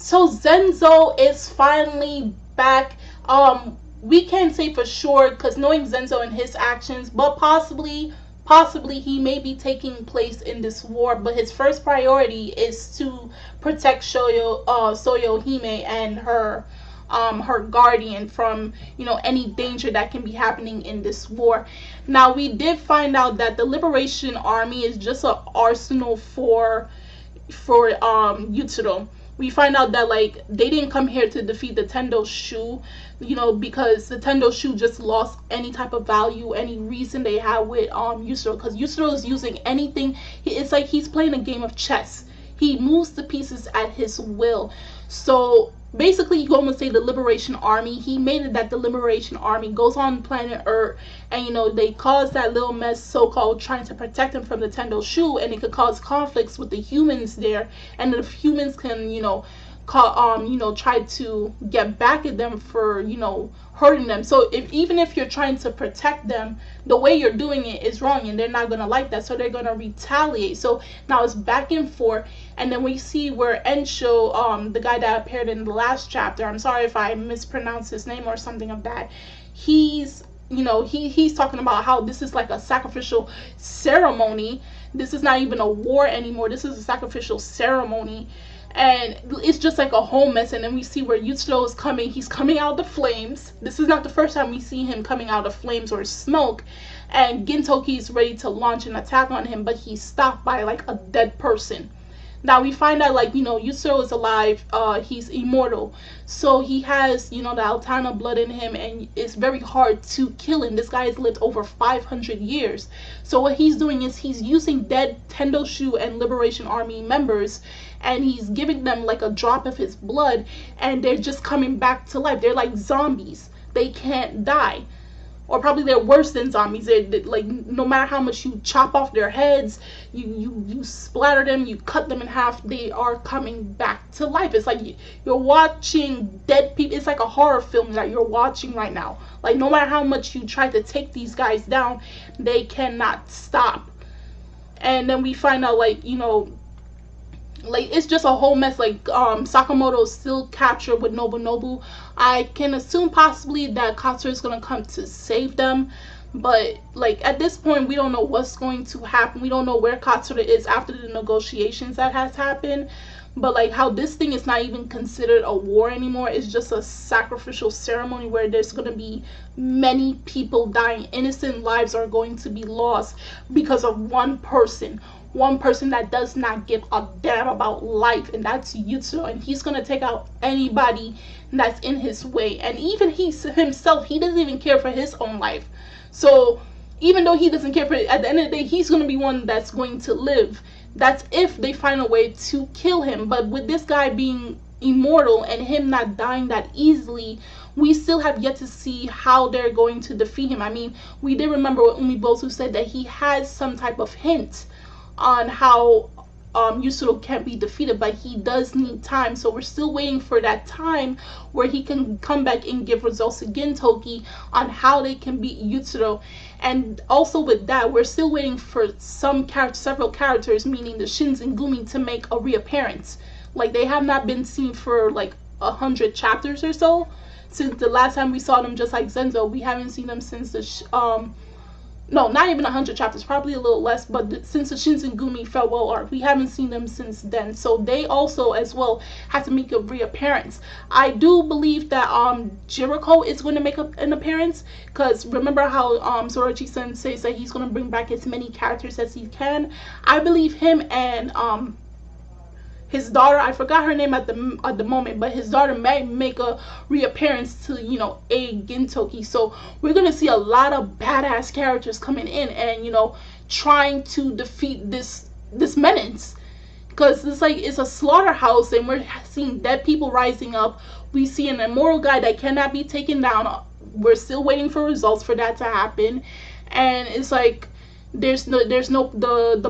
So Zenzo is finally back. We can't say for sure because knowing Zenzo and his actions, but possibly he may be taking place in this war. But his first priority is to protect Soyo Hime and her guardian from any danger that can be happening in this war. Now we did find out that the Liberation Army is just an arsenal for Yutaro. We find out that like they didn't come here to defeat the Tendo Shu, because the Tendo Shu just lost any type of value, any reason they had with Yusuro, because Yusuro is using anything. It's like he's playing a game of chess. He moves the pieces at his will. So basically, you almost say the Liberation Army. He made it that the Liberation Army goes on planet Earth, and they cause that little mess, so-called, trying to protect him from the Tendo Shu, and it could cause conflicts with the humans there, and if humans can, try to get back at them for, hurting them. So even if you're trying to protect them, the way you're doing it is wrong, and they're not gonna like that, so they're gonna retaliate. So now it's back and forth, and then we see where Ensho, the guy that appeared in the last chapter, I'm sorry if I mispronounced his name or something of that, he's talking about how this is like a sacrificial ceremony. This is not even a war anymore. This is a sacrificial ceremony. And it's just like a whole mess. And then we see where Yutaro is coming. He's coming out of the flames. This is not the first time we see him coming out of flames or smoke. And Gintoki is ready to launch an attack on him, but he's stopped by like a dead person. Now we find out like, Yusuro is alive, he's immortal. So he has, the Altana blood in him, and it's very hard to kill him. This guy has lived over 500 years. So what he's doing is he's using dead Tendo Shu and Liberation Army members, and he's giving them like a drop of his blood, and they're just coming back to life. They're like zombies. They can't die. Or probably they're worse than zombies. They're like, no matter how much you chop off their heads, you splatter them, you cut them in half, they are coming back to life. It's like you're watching dead people. It's like a horror film that you're watching right now. Like, no matter how much you try to take these guys down, they cannot stop. And then we find out like, like it's just a whole mess. Like Sakamoto is still captured with Nobunobu. I can assume possibly that Katsura is gonna come to save them, but like at this point we don't know what's going to happen. We don't know where Katsura is after the negotiations that has happened. But like how this thing is not even considered a war anymore. It's just a sacrificial ceremony where there's gonna be many people dying. Innocent lives are going to be lost because of one person that does not give a damn about life, and that's Yutaro, and he's gonna take out anybody that's in his way. And even himself, he doesn't even care for his own life. So even though he doesn't care for it, at the end of the day, he's gonna be one that's going to live. That's if they find a way to kill him. But with this guy being immortal and him not dying that easily, we still have yet to see how they're going to defeat him. I mean, we did remember what Umibozu said, that he has some type of hint on how Yusuro can't be defeated, but he does need time. So we're still waiting for that time where he can come back and give results to Gintoki on how they can beat Yusuro. And also with that, we're still waiting for several characters, meaning the Shinzengumi, to make a reappearance. Like, they have not been seen for like 100 chapters or so. Since the last time we saw them, just like Zenzo, we haven't seen them since the no, not even 100 chapters, probably a little less, but since the Shinzengumi farewell arc, we haven't seen them since then. So they also as well have to make a reappearance. I do believe that Jericho is going to make an appearance, because remember how Sorochi-san says that he's going to bring back as many characters as he can. I believe him and his daughter, I forgot her name at the moment, but his daughter may make a reappearance to, aid Gintoki. So we're going to see a lot of badass characters coming in and, trying to defeat this menace. Because it's a slaughterhouse, and we're seeing dead people rising up. We see an immoral guy that cannot be taken down. We're still waiting for results for that to happen. And it's like, the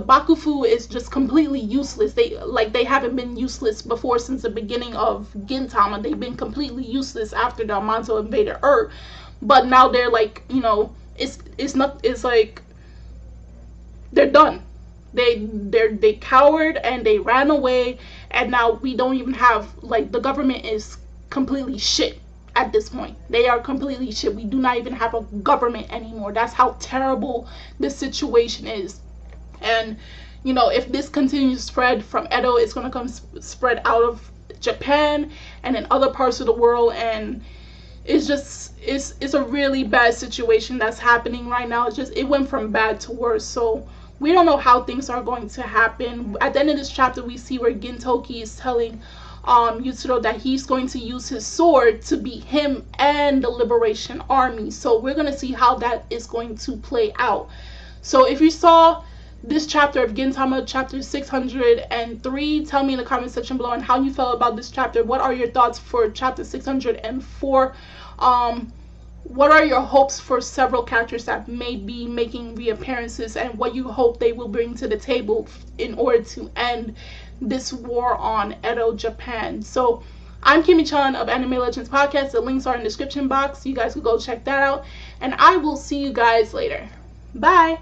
Bakufu is just completely useless. They haven't been useless before since the beginning of Gintama. They've been completely useless after the Amanto invaded Earth. But now they're like, it's like they're done. They cowered and they ran away, and now we don't even have, like, the government is completely shit at this point. They are completely shit. We do not even have a government anymore. That's how terrible this situation is. And you know, if this continues to spread from Edo, it's going to come spread out of Japan and in other parts of the world, and it's just, it's a really bad situation that's happening right now. It's just, it went from bad to worse. So we don't know how things are going to happen. At the end of this chapter, we see where Gintoki is telling Yuzuru that he's going to use his sword to beat him and the Liberation Army. So we're going to see how that is going to play out. So if you saw this chapter of Gintama, chapter 603, tell me in the comment section below and how you felt about this chapter. What are your thoughts for chapter 604? What are your hopes for several characters that may be making reappearances, and what you hope they will bring to the table in order to end this war on Edo, Japan? So I'm Kimi-chan of Anime Legends Podcast. The links are in the description box. You guys can go check that out, and I will see you guys later. Bye!